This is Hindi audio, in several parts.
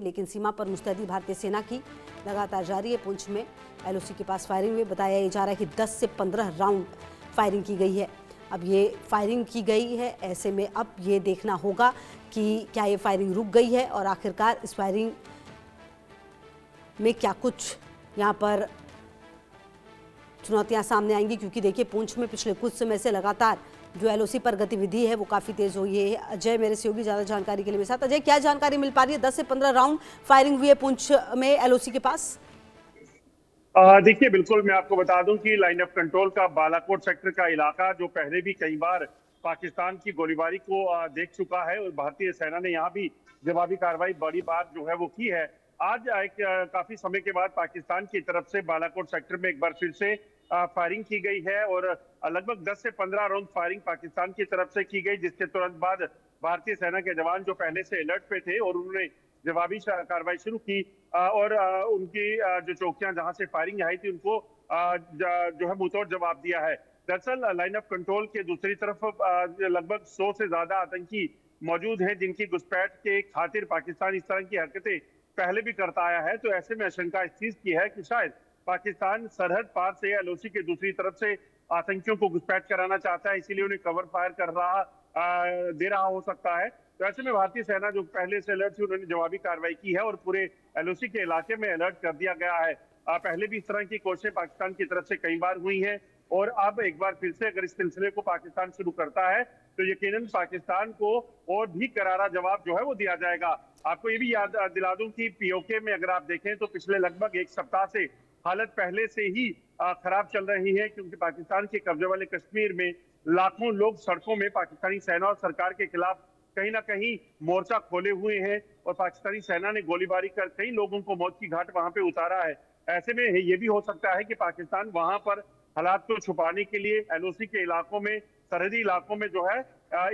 लेकिन सीमा पर मुस्तैदी भारतीय सेना की लगातार जारी है। पुंछ में एलओसी के पास फायरिंग हुई। बताया जा रहा है कि 10 से 15 राउंड फायरिंग की गई है। अब ये फायरिंग की गई है, ऐसे में अब ये देखना होगा कि क्या ये फायरिंग रुक गई है और आखिरकार इस फायरिंग में क्या कुछ यहाँ पर चुनौतियाँ सामने आएंगी, क्योंकि देखिए पुंछ में पिछले कुछ समय से लगातार जो एलओसी पर गतिविधि है वो काफ़ी तेज हुई है। अजय मेरे सहयोगी ज़्यादा जानकारी के लिए मेरे साथ। अजय, क्या जानकारी मिल पा रही है? 10 से 15 राउंड फायरिंग हुई है पुंछ में एलओसी के पास। देखिए, बिल्कुल मैं आपको बता दूं कि लाइन ऑफ कंट्रोल का बालाकोट सेक्टर का इलाका जो पहले भी कई बार पाकिस्तान की गोलीबारी को देख चुका है और भारतीय सेना ने यहाँ भी जवाबी कार्रवाई बड़ी बात जो है वो की है। आज एक काफी समय के बाद पाकिस्तान की तरफ से बालाकोट सेक्टर में एक बार फिर से फायरिंग की गई है और लगभग 10 से 15 राउंड फायरिंग पाकिस्तान की तरफ से की गई, जिसके तुरंत बाद भारतीय सेना के जवान जो पहले से अलर्ट पे थे और उन्होंने जवाबी कार्रवाई शुरू की और उनकी जो चौकियां जहां से फायरिंग आई थी उनको जो है मुंहतोड़ जवाब दिया है। दरअसल लाइन ऑफ कंट्रोल के दूसरी तरफ लगभग 100 से ज्यादा आतंकी मौजूद हैं, जिनकी घुसपैठ के खातिर पाकिस्तान इस तरह की हरकतें पहले भी करता आया है। तो ऐसे में आशंका इस चीज की है कि शायद पाकिस्तान सरहद पार से एलओसी के दूसरी तरफ से आतंकियों को घुसपैठ कराना चाहता है, इसीलिए उन्हें कवर फायर दे रहा हो सकता है। तो ऐसे में भारतीय सेना जो पहले से अलर्ट थी उन्होंने जवाबी कार्रवाई की है और पूरे एलओसी के इलाके में अलर्ट कर दिया गया है। पहले भी इस तरह की कोशिशें पाकिस्तान की तरफ से कई बार हुई हैं और अब एक बार फिर से अगर इस सिलसिले को पाकिस्तान शुरू करता है तो यकीनन पाकिस्तान को और भी करारा जवाब जो है वो दिया जाएगा। आपको ये भी याद दिला दूं कि पीओके में अगर आप देखें तो पिछले लगभग एक सप्ताह से हालत पहले से ही खराब चल रही है, क्योंकि पाकिस्तान के कब्जे वाले कश्मीर में लाखों लोग सड़कों में पाकिस्तानी सेना और सरकार के खिलाफ कहीं ना कहीं मोर्चा खोले हुए हैं और पाकिस्तानी सेना ने गोलीबारी कर कई लोगों को मौत की घाट वहां पे उतारा है। ऐसे में ये भी हो सकता है कि पाकिस्तान वहां पर हालात को छुपाने के लिए एलओसी के इलाकों में, सरहदी इलाकों में जो है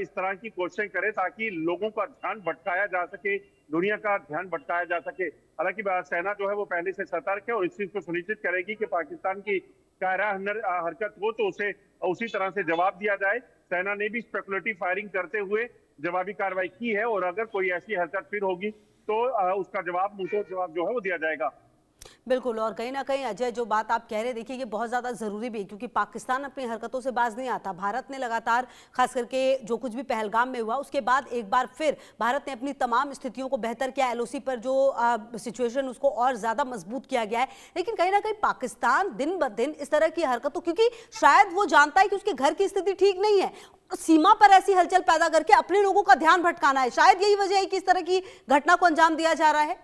इस तरह की कोशिशें करे ताकि लोगों का ध्यान भटकाया जा सके, दुनिया का ध्यान भटकाया जा सके। हालांकि सेना जो है वो पहले से सतर्क है और इस चीज को सुनिश्चित करेगी कि पाकिस्तान की कायरा हरकत हो तो उसे उसी तरह से जवाब दिया जाए। सेना ने भी स्पेकुलेटिव फायरिंग करते हुए जवाबी कार्रवाई की है और अगर कोई ऐसी हरकत फिर होगी तो उसका जवाब, मुंहतोड़ जवाब जो है वो दिया जाएगा। बिल्कुल, और कहीं ना कहीं अजय जो बात आप कह रहे हैं, देखिए ये बहुत ज़्यादा ज़रूरी भी है, क्योंकि पाकिस्तान अपनी हरकतों से बाज नहीं आता। भारत ने लगातार, खास करके जो कुछ भी पहलगाम में हुआ उसके बाद एक बार फिर भारत ने अपनी तमाम स्थितियों को बेहतर किया। एलओसी पर जो सिचुएशन उसको और ज़्यादा मजबूत किया गया है, लेकिन कहीं ना कहीं पाकिस्तान दिन ब दिन इस तरह की हरकतों, क्योंकि शायद वो जानता है कि उसके घर की स्थिति ठीक नहीं है, सीमा पर ऐसी हलचल पैदा करके अपने लोगों का ध्यान भटकाना है, शायद यही वजह है कि इस तरह की घटना को अंजाम दिया जा रहा है।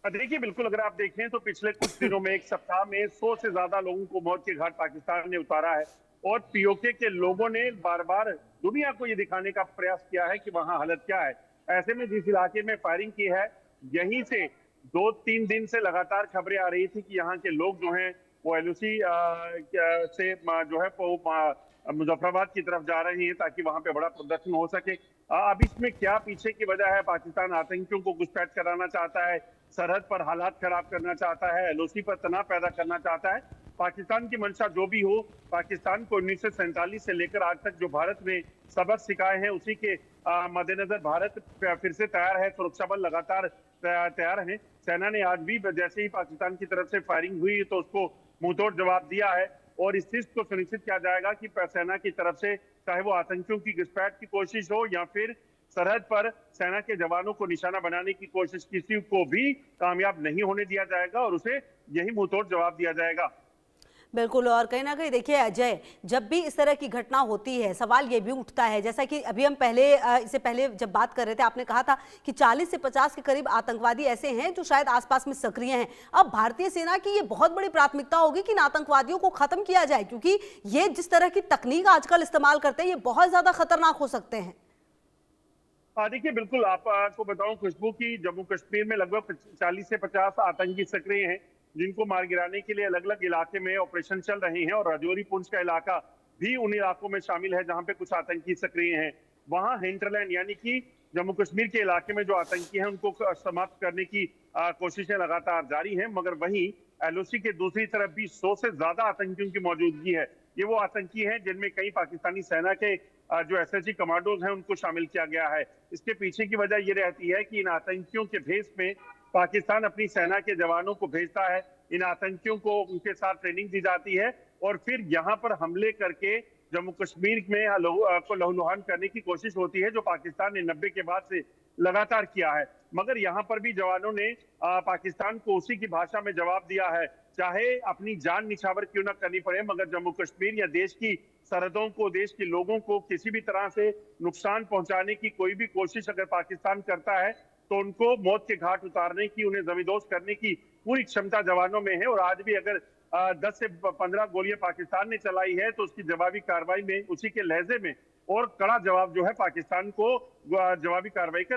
देखिए, बिल्कुल अगर आप देखें तो पिछले कुछ दिनों में, एक सप्ताह में 100 से ज्यादा लोगों को मौत के घाट पाकिस्तान ने उतारा है और पीओके के लोगों ने बार बार दुनिया को ये दिखाने का प्रयास किया है कि वहां हालत क्या है। ऐसे में जिस इलाके में फायरिंग की है, यहीं से 2-3 दिन से लगातार खबरें आ रही थी कि यहाँ के लोग जो हैं वो एलओसी से जो है वो मुजफ्फराबाद की तरफ जा रहे हैं ताकि वहां पे बड़ा प्रदर्शन हो सके। अब इसमें क्या पीछे की वजह है? पाकिस्तान आतंकियों को घुसपैठ कराना चाहता है, सरहद पर हालात खराब करना चाहता है, एलओसी पर तनाव पैदा करना चाहता है। पाकिस्तान की मंशा जो भी हो, पाकिस्तान को 1947 से लेकर आज तक जो भारत ने सबक सिखाए हैं उसी के मद्देनजर भारत फिर से तैयार है, सुरक्षा बल लगातार तैयार हैं। सेना ने आज भी जैसे ही पाकिस्तान की तरफ से फायरिंग हुई तो उसको मुंहतोड़ जवाब दिया है और इस चीज को सुनिश्चित किया जाएगा कि सेना की तरफ से चाहे वो आतंकियों की घुसपैठ की कोशिश हो या फिर सरहद पर सेना के जवानों को निशाना बनाने की कोशिश, किसी को भी कामयाब नहीं होने दिया जाएगा और उसे यही मुंहतोड़ जवाब दिया जाएगा। बिल्कुल, और कहीं ना कहीं देखिए अजय, जब भी इस तरह की घटना होती है सवाल ये भी उठता है, जैसा कि अभी हम इससे पहले जब बात कर रहे थे आपने कहा था कि 40 से 50 के करीब आतंकवादी ऐसे हैं जो शायद आसपास में सक्रिय हैं। अब भारतीय सेना की ये बहुत बड़ी प्राथमिकता होगी कि इन आतंकवादियों को खत्म किया जाए, क्योंकि ये जिस तरह की तकनीक आजकल इस्तेमाल करते हैं ये बहुत ज्यादा खतरनाक हो सकते हैं। देखिए, बिल्कुल आपको बताऊं खुशबू की जम्मू कश्मीर में लगभग 40 से 50 आतंकी सक्रिय हैं, जिनको मार गिराने के लिए अलग अलग इलाके में ऑपरेशन चल रहे हैं और राजौरी पुंछ का इलाका भी उन इलाकों में शामिल है जहां पे कुछ आतंकी सक्रिय हैं। वहां हिंटरलैंड यानी कि जम्मू कश्मीर के इलाके में जो आतंकी हैं उनको समाप्त करने की कोशिशें लगातार जारी हैं, मगर वहीं एलओसी के दूसरी तरफ भी 100 से ज्यादा आतंकियों की मौजूदगी है। ये वो आतंकी हैं जिनमें कई पाकिस्तानी सेना के जो एसएसजी कमांडोज हैं उनको शामिल किया गया है। इसके पीछे की वजह ये रहती है कि इन आतंकियों के भेष में पाकिस्तान अपनी सेना के जवानों को भेजता है, इन आतंकियों को उनके साथ ट्रेनिंग दी जाती है और फिर यहाँ पर हमले करके जम्मू कश्मीर में को लहूलुहान करने की कोशिश होती है, जो पाकिस्तान ने 90 के बाद से लगातार किया है। मगर यहाँ पर भी जवानों ने पाकिस्तान को उसी की भाषा में जवाब दिया है, चाहे अपनी जान निछावर क्यों ना करनी पड़े, मगर जम्मू कश्मीर या देश की सरहदों को, देश के लोगों को किसी भी तरह से नुकसान पहुंचाने की कोई भी कोशिश अगर पाकिस्तान करता है तो उनको मौत के घाट उतारने की, उन्हें जमींदोज करने की पूरी क्षमता जवानों में है। और आज भी अगर 10 से 15 गोलियां पाकिस्तान ने चलाई है तो उसकी जवाबी कार्रवाई में, उसी के लहजे में और कड़ा जवाब जो है पाकिस्तान को जवाबी कार्रवाई का